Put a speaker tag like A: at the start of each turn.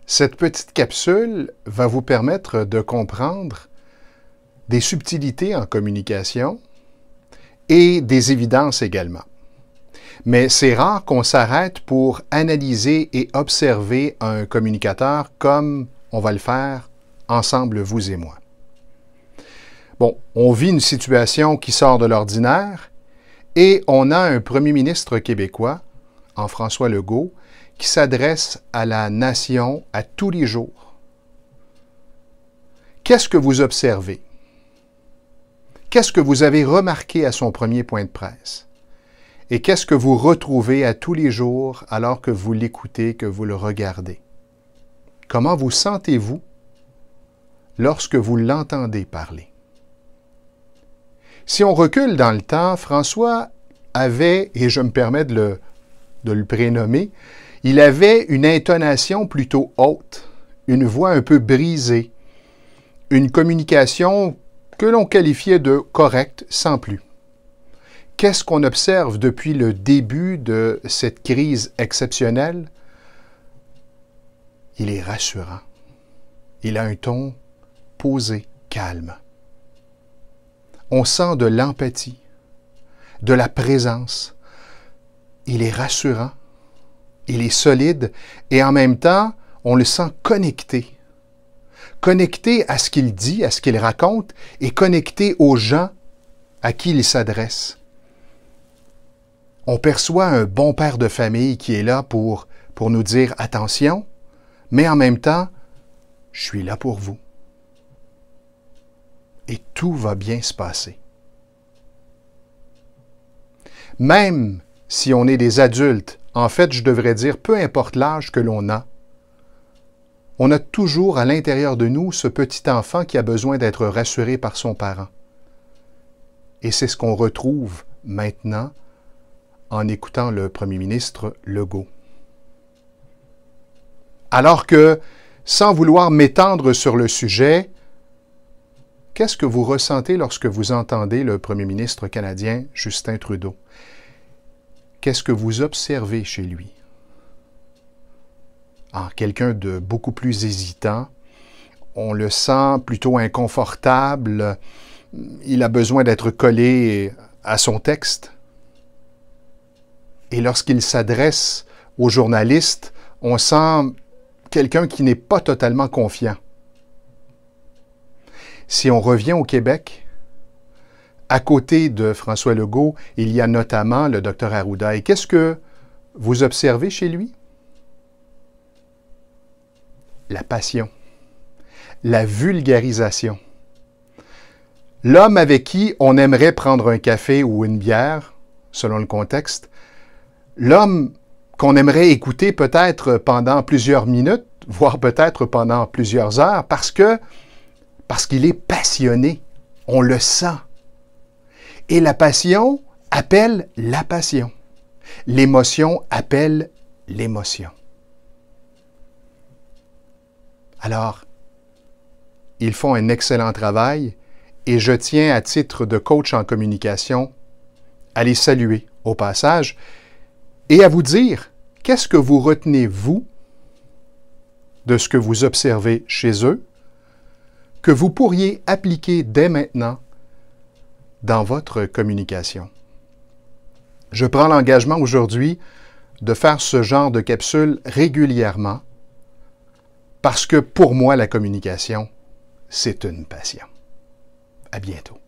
A: Cette petite capsule va vous permettre de comprendre des subtilités en communication et des évidences également. Mais c'est rare qu'on s'arrête pour analyser et observer un communicateur comme on va le faire ensemble, vous et moi. Bon, on vit une situation qui sort de l'ordinaire et on a un premier ministre québécois, en François Legault, qui s'adresse à la nation à tous les jours. Qu'est-ce que vous observez? Qu'est-ce que vous avez remarqué à son premier point de presse? Et qu'est-ce que vous retrouvez à tous les jours alors que vous l'écoutez, que vous le regardez? Comment vous sentez-vous lorsque vous l'entendez parler? Si on recule dans le temps, François avait, et je me permets de le prénommer, il avait une intonation plutôt haute, une voix un peu brisée, une communication que l'on qualifiait de correcte sans plus. Qu'est-ce qu'on observe depuis le début de cette crise exceptionnelle? Il est rassurant. Il a un ton posé, calme. On sent de l'empathie, de la présence. Il est rassurant, il est solide et en même temps, on le sent connecté. Connecté à ce qu'il dit, à ce qu'il raconte et connecté aux gens à qui il s'adresse. On perçoit un bon père de famille qui est là pour nous dire « attention », mais en même temps, « je suis là pour vous ». Et tout va bien se passer. Même si on est des adultes, en fait, je devrais dire, peu importe l'âge que l'on a, on a toujours à l'intérieur de nous ce petit enfant qui a besoin d'être rassuré par son parent. Et c'est ce qu'on retrouve maintenant en écoutant le premier ministre Legault. Alors que, sans vouloir m'étendre sur le sujet, qu'est-ce que vous ressentez lorsque vous entendez le premier ministre canadien Justin Trudeau? Qu'est-ce que vous observez chez lui? Quelqu'un de beaucoup plus hésitant, on le sent plutôt inconfortable, il a besoin d'être collé à son texte. Et lorsqu'il s'adresse aux journalistes, on sent quelqu'un qui n'est pas totalement confiant. Si on revient au Québec, à côté de François Legault, il y a notamment le Dr Arruda. Et qu'est-ce que vous observez chez lui? La passion, la vulgarisation. L'homme avec qui on aimerait prendre un café ou une bière, selon le contexte, l'homme qu'on aimerait écouter peut-être pendant plusieurs minutes, voire peut-être pendant plusieurs heures, parce qu'il est passionné, on le sent. Et la passion appelle la passion. L'émotion appelle l'émotion. Alors, ils font un excellent travail et je tiens à titre de coach en communication à les saluer au passage et à vous dire qu'est-ce que vous retenez, vous, de ce que vous observez chez eux, que vous pourriez appliquer dès maintenant dans votre communication. Je prends l'engagement aujourd'hui de faire ce genre de capsule régulièrement parce que pour moi, la communication, c'est une passion. À bientôt.